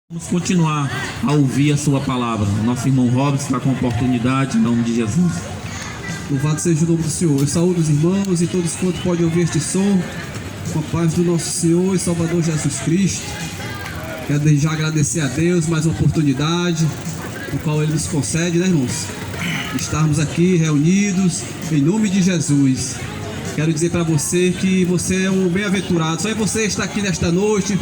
Vamos continuar a ouvir a sua palavra. Nosso irmão Robson está com oportunidade, em nome de Jesus. Louvado seja o nome do Senhor. Eu saúdo os irmãos e todos quantos podem ouvir este som, com a paz do nosso Senhor e Salvador Jesus Cristo. Quero já agradecer a Deus mais uma oportunidade, no qual Ele nos concede, né, irmãos? Estarmos aqui reunidos em nome de Jesus. Quero dizer para você que você é um bem-aventurado. Só você estar aqui nesta noite,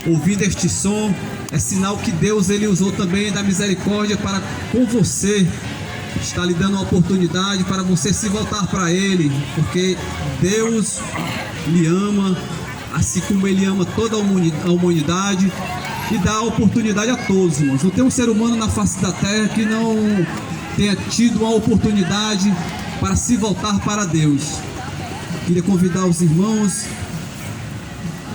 ouvindo este som, é sinal que Deus ele usou também da misericórdia para com você. Está lhe dando uma oportunidade para você se voltar para Ele, porque Deus lhe ama, assim como Ele ama toda a humanidade e dá a oportunidade a todos, irmãos. Não tem um ser humano na face da terra que não tenha tido uma oportunidade para se voltar para Deus. Queria convidar os irmãos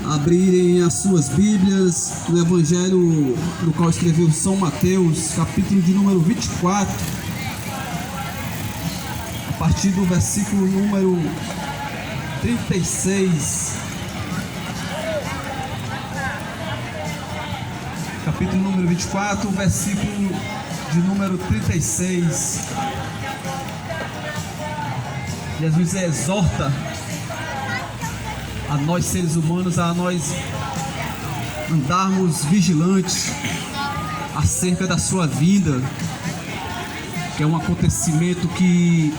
a abrirem as suas Bíblias no Evangelho no qual escreveu São Mateus, capítulo de número 24, a partir do versículo número 36. Capítulo número 24, versículo de número 36. Jesus exorta a nós seres humanos, a nós andarmos vigilantes acerca da sua vinda, que é um acontecimento que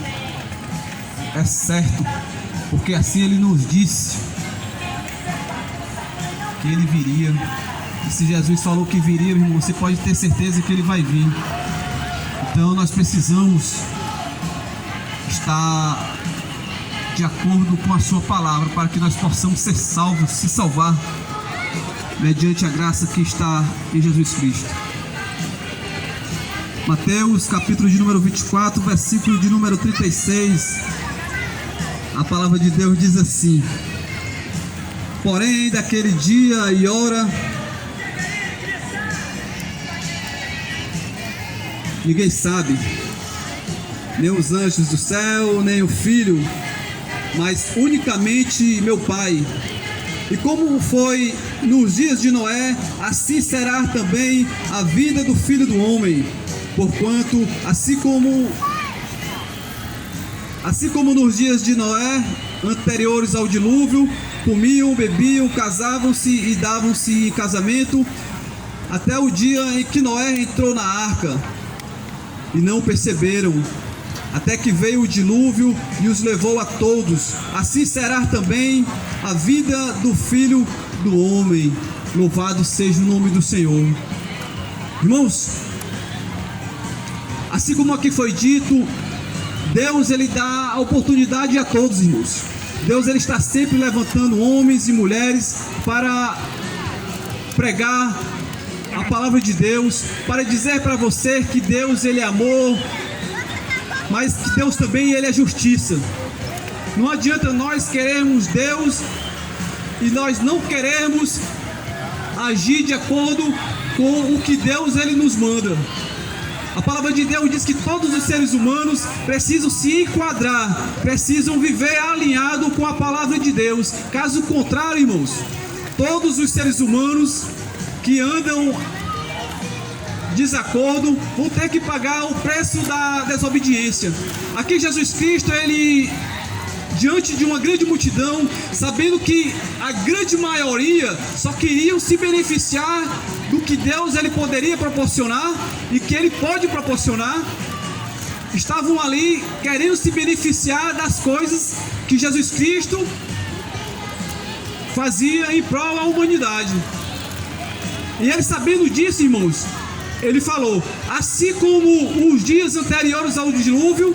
é certo, porque assim Ele nos disse que Ele viria. E se Jesus falou que viria, meu irmão, você pode ter certeza que Ele vai vir. Então nós precisamos estar de acordo com a sua palavra, para que nós possamos ser salvos, se salvar, mediante a graça que está em Jesus Cristo. Mateus, capítulo de número 24, versículo de número 36. A palavra de Deus diz assim: porém, daquele dia e hora, ninguém sabe, nem os anjos do céu, nem o Filho, mas unicamente meu Pai. E como foi nos dias de Noé, assim será também a vinda do Filho do Homem. Porquanto, assim como nos dias de Noé, anteriores ao dilúvio, comiam, bebiam, casavam-se e davam-se em casamento, até o dia em que Noé entrou na arca, e não perceberam, até que veio o dilúvio e os levou a todos. Assim será também a vida do Filho do Homem. Louvado seja o nome do Senhor. Irmãos, assim como aqui foi dito, Deus ele dá a oportunidade a todos, irmãos. Deus ele está sempre levantando homens e mulheres para pregar a palavra de Deus, para dizer para você que Deus ele é amor, mas que Deus também ele é justiça. Não adianta nós queremos Deus e nós não queremos agir de acordo com o que Deus ele nos manda. A palavra de Deus diz que todos os seres humanos precisam se enquadrar, precisam viver alinhado com a palavra de Deus. Caso contrário, irmãos, todos os seres humanos que andam desacordo vão ter que pagar o preço da desobediência. Aqui Jesus Cristo, ele diante de uma grande multidão, sabendo que a grande maioria só queriam se beneficiar do que Deus ele poderia proporcionar e que ele pode proporcionar, estavam ali querendo se beneficiar das coisas que Jesus Cristo fazia em prol da humanidade. E ele, sabendo disso, irmãos, ele falou: assim como os dias anteriores ao dilúvio,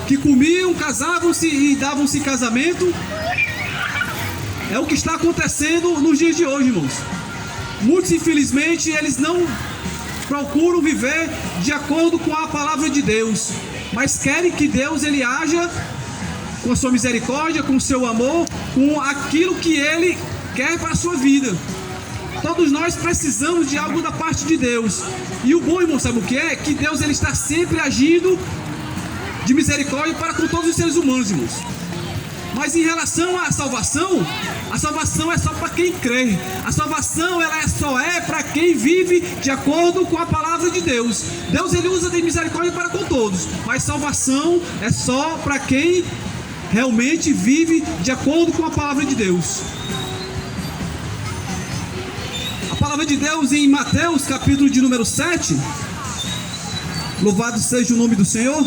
que comiam, casavam-se e davam-se em casamento, é o que está acontecendo nos dias de hoje, irmãos. Muitos, infelizmente, eles não procuram viver de acordo com a palavra de Deus, mas querem que Deus ele haja com a sua misericórdia, com o seu amor, com aquilo que ele quer para a sua vida. Todos nós precisamos de algo da parte de Deus. E o bom, irmão, sabe o que é? Que Deus ele está sempre agindo de misericórdia para com todos os seres humanos, irmãos. Mas em relação à salvação, A salvação é só para quem crê. A salvação ela só é para quem vive de acordo com a palavra de Deus. Deus ele usa de misericórdia para com todos, mas salvação é só para quem realmente vive de acordo com a palavra de Deus. A palavra de Deus em Mateus, capítulo de número 7. Louvado seja o nome do Senhor.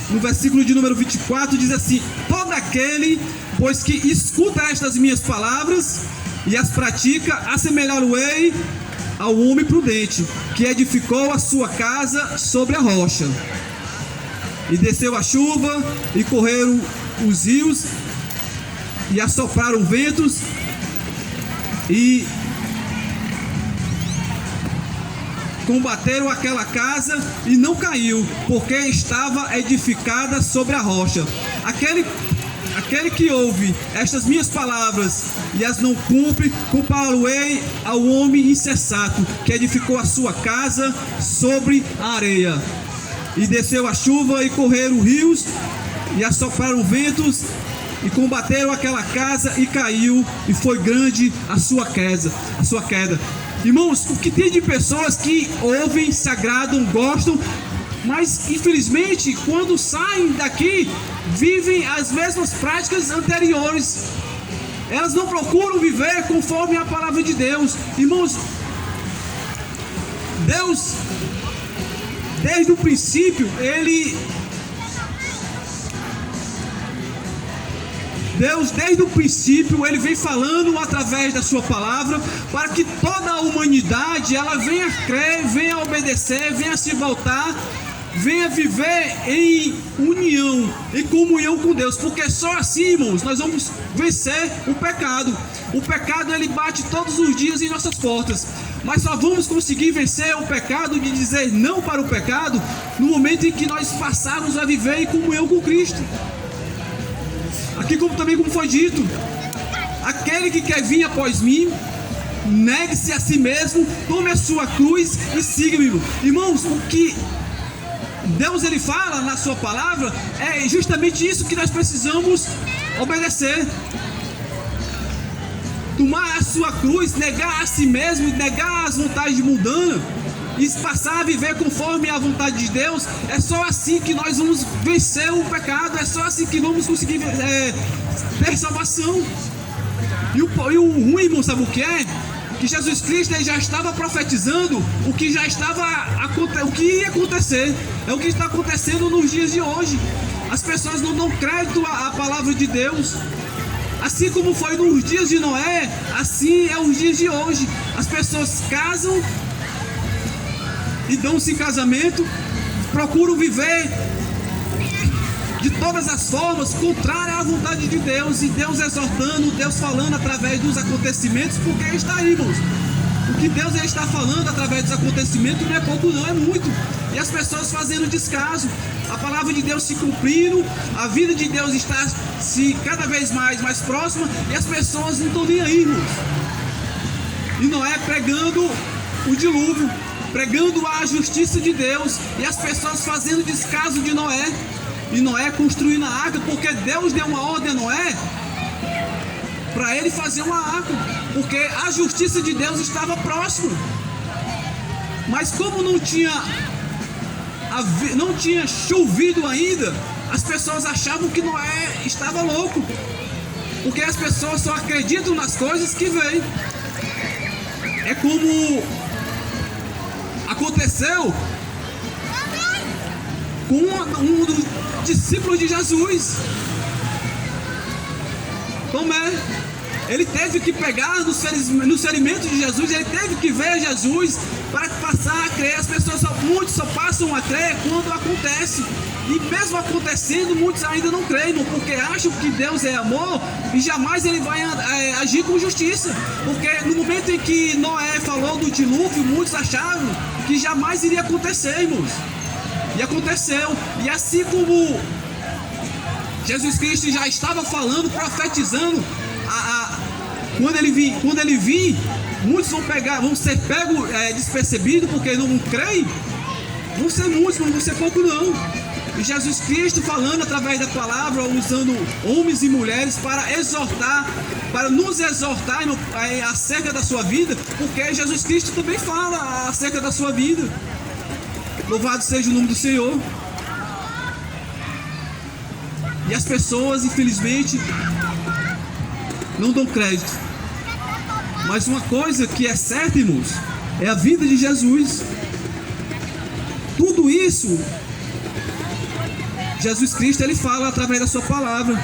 No versículo de número 24 diz assim: todo aquele, pois que escuta estas minhas palavras e as pratica, assemelhar-o-ei ao homem prudente, que edificou a sua casa sobre a rocha. E desceu a chuva, e correram os rios, e assopraram ventos, e combateram aquela casa, e não caiu, porque estava edificada sobre a rocha. Aquele que ouve estas minhas palavras e as não cumpre, compará-lo-ei ao homem insensato, que edificou a sua casa sobre a areia. E desceu a chuva, e correram rios, e assopraram ventos, e combateram aquela casa, e caiu, e foi grande a sua queda. Irmãos, o que tem de pessoas que ouvem, se agradam, gostam, mas infelizmente quando saem daqui, vivem as mesmas práticas anteriores. Elas não procuram viver conforme a palavra de Deus. Irmãos, Deus, desde o princípio, Ele vem falando através da sua palavra para que toda a humanidade ela venha crer, venha obedecer, venha se voltar, venha viver em união, em comunhão com Deus, porque só assim, irmãos, nós vamos vencer o pecado. O pecado ele bate todos os dias em nossas portas, mas só vamos conseguir vencer o pecado, de dizer não para o pecado, no momento em que nós passarmos a viver em comunhão com Cristo. Aqui como foi dito, aquele que quer vir após mim, negue-se a si mesmo, tome a sua cruz e siga-me. Irmãos, o que Deus ele fala na sua palavra é justamente isso que nós precisamos obedecer. Tomar a sua cruz, negar a si mesmo, negar as vontades mundanas e passar a viver conforme a vontade de Deus. É só assim que nós vamos vencer o pecado, é só assim que vamos conseguir ter salvação. E o ruim, irmão, sabe o que é? Que Jesus Cristo ele já estava profetizando o que ia acontecer. É o que está acontecendo nos dias de hoje. As pessoas não dão crédito à palavra de Deus. Assim como foi nos dias de Noé, assim é os dias de hoje. As pessoas casam e dão-se em casamento, procuram viver de todas as formas contrária à vontade de Deus, e Deus exortando, Deus falando através dos acontecimentos, porque está aí, irmãos. O que Deus está falando através dos acontecimentos não é pouco não, é muito. E as pessoas fazendo descaso, a palavra de Deus se cumprindo, a vida de Deus está se cada vez mais próxima, e as pessoas não estão nem aí, irmãos. E Noé pregando o dilúvio, pregando a justiça de Deus, e as pessoas fazendo descaso de Noé. E Noé construindo a arca, porque Deus deu uma ordem a Noé para ele fazer uma arca, porque a justiça de Deus estava próxima. Mas como não tinha chovido ainda, as pessoas achavam que Noé estava louco, porque as pessoas só acreditam nas coisas que veem. É como aconteceu com um dos discípulos de Jesus, Tomé. Ele teve que pegar nos ferimentos de Jesus, ele teve que ver Jesus para passar a crer. As pessoas, muitos só passam a crer quando acontece, e mesmo acontecendo, muitos ainda não creem, porque acham que Deus é amor e jamais ele vai agir com justiça. Porque no momento em que Noé falou do dilúvio, muitos achavam que jamais iria acontecer, irmãos. E aconteceu. E assim como Jesus Cristo já estava falando, profetizando, quando ele vir, muitos vão ser pegos despercebidos, porque não creem. Vão ser muitos, não vão ser poucos não. E Jesus Cristo falando através da palavra, usando homens e mulheres para exortar, para nos exortar acerca da sua vida, porque Jesus Cristo também fala acerca da sua vida. Louvado seja o nome do Senhor. E as pessoas, infelizmente, não dão crédito. Mas uma coisa que é certa, irmãos, é a vida de Jesus. Tudo isso, Jesus Cristo, ele fala através da sua palavra.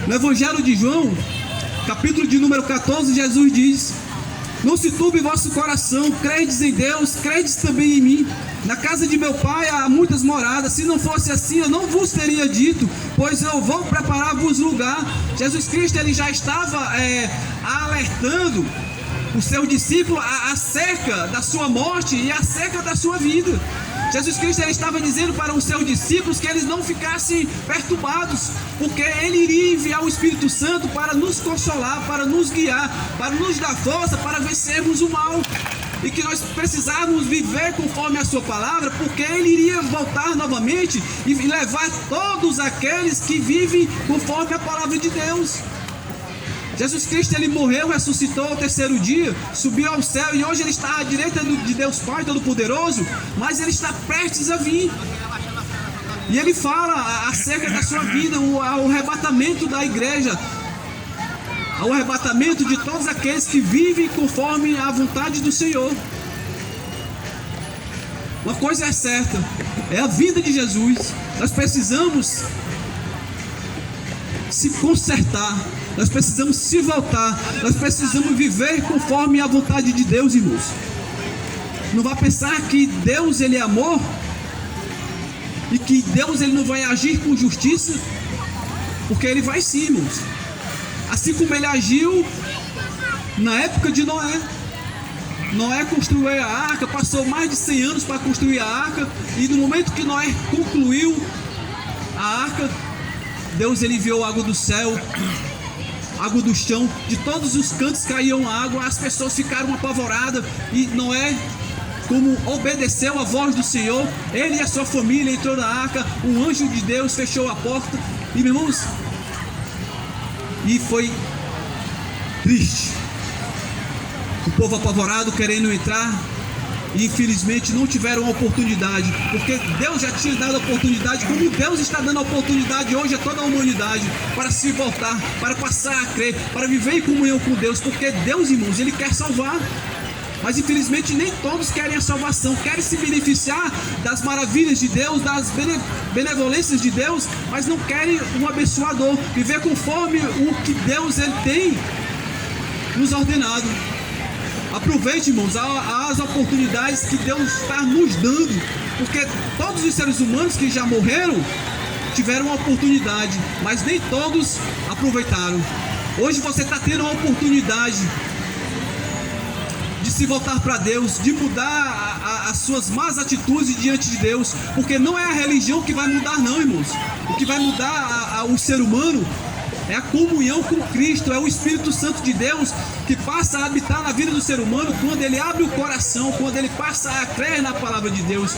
No Evangelho de João, capítulo de número 14, Jesus diz: não se turbe vosso coração, credes em Deus, credes também em mim. Na casa de meu pai há muitas moradas, se não fosse assim eu não vos teria dito, pois eu vou preparar-vos lugar. Jesus Cristo, ele já estava alertando o seu discípulo acerca da sua morte e acerca da sua vida. Jesus Cristo, ele estava dizendo para os seus discípulos que eles não ficassem perturbados, porque ele iria enviar o Espírito Santo para nos consolar, para nos guiar, para nos dar força, para vencermos o mal. E que nós precisávamos viver conforme a sua palavra, porque ele iria voltar novamente e levar todos aqueles que vivem conforme a palavra de Deus. Jesus Cristo, ele morreu, ressuscitou ao terceiro dia, subiu ao céu e hoje ele está à direita de Deus Pai Todo-Poderoso, mas ele está prestes a vir. E ele fala acerca da sua vida, o arrebatamento da igreja, ao arrebatamento de todos aqueles que vivem conforme a vontade do Senhor. Uma coisa é certa, é a vida de Jesus. Nós precisamos se consertar, nós precisamos se voltar, nós precisamos viver conforme a vontade de Deus, irmãos. Não vá pensar que Deus, ele é amor e que Deus, ele não vai agir com justiça, porque ele vai sim, irmãos. Assim como ele agiu na época de Noé. Noé construiu a arca, passou mais de 100 anos para construir a arca, e no momento que Noé concluiu a arca, Deus, ele enviou água do céu, água do chão, de todos os cantos caíam água, as pessoas ficaram apavoradas, e Noé, como obedeceu a voz do Senhor, ele e a sua família entrou na arca, um anjo de Deus fechou a porta, e meus irmãos, e foi triste, o povo apavorado querendo entrar, e infelizmente não tiveram a oportunidade, porque Deus já tinha dado a oportunidade, como Deus está dando a oportunidade hoje a toda a humanidade, para se voltar, para passar a crer, para viver em comunhão com Deus, porque Deus, irmãos, ele quer salvar, mas infelizmente nem todos querem a salvação, querem se beneficiar das maravilhas de Deus, das benevolências de Deus, mas não querem um abençoador, viver conforme o que Deus, ele tem nos ordenado. Aproveite, irmãos, as oportunidades que Deus está nos dando, porque todos os seres humanos que já morreram tiveram uma oportunidade, mas nem todos aproveitaram. Hoje você está tendo a oportunidade de se voltar para Deus, de mudar as suas más atitudes diante de Deus, porque não é a religião que vai mudar não, irmãos. O que vai mudar o ser humano é a comunhão com Cristo, é o Espírito Santo de Deus que passa a habitar na vida do ser humano quando ele abre o coração, quando ele passa a crer na palavra de Deus,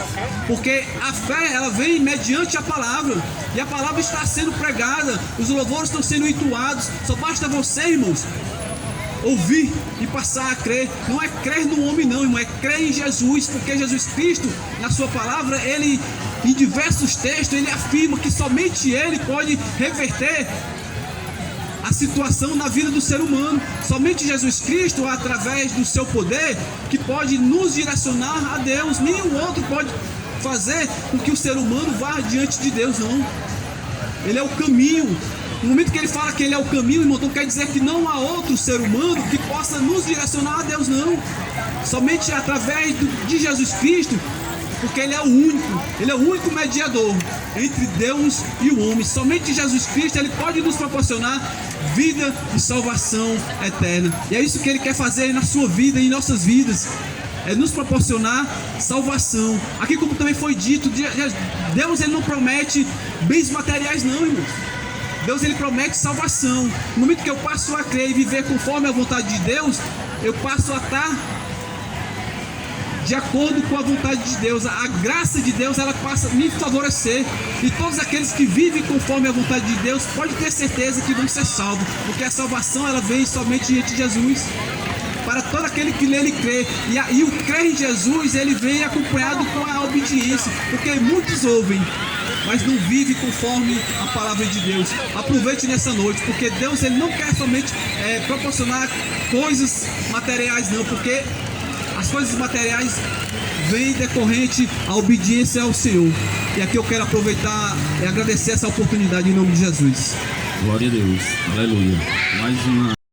porque a fé, ela vem mediante a palavra, e a palavra está sendo pregada, os louvores estão sendo entoados, só basta você, irmãos, ouvir e passar a crer. Não é crer no homem não, irmão, é crer em Jesus, porque Jesus Cristo, na sua palavra, ele, em diversos textos, ele afirma que somente ele pode reverter a situação na vida do ser humano. Somente Jesus Cristo, através do seu poder, que pode nos direcionar a Deus. Nenhum outro pode fazer com que o ser humano vá diante de Deus, não. Ele é o caminho. No momento que ele fala que ele é o caminho, irmão, então quer dizer que não há outro ser humano que possa nos direcionar a Deus, não. Somente através de Jesus Cristo, porque ele é o único mediador entre Deus e o homem. Somente Jesus Cristo, ele pode nos proporcionar vida e salvação eterna. E é isso que ele quer fazer na sua vida e em nossas vidas, é nos proporcionar salvação. Aqui, como também foi dito, Deus, ele não promete bens materiais não, irmãos. Deus, ele promete salvação. No momento que eu passo a crer e viver conforme a vontade de Deus, eu passo a estar de acordo com a vontade de Deus. A graça de Deus, ela passa a me favorecer, e todos aqueles que vivem conforme a vontade de Deus pode ter certeza que vão ser salvos, porque a salvação ela vem somente diante de Jesus. Para todo aquele que nele crê, e o crer em Jesus, ele vem acompanhado com a obediência, porque muitos ouvem, mas não vivem conforme a palavra de Deus. Aproveite nessa noite, porque Deus ele não quer somente proporcionar coisas materiais, não, porque as coisas materiais vêm decorrente à obediência ao Senhor. E aqui eu quero aproveitar e agradecer essa oportunidade em nome de Jesus. Glória a Deus. Aleluia. Mais uma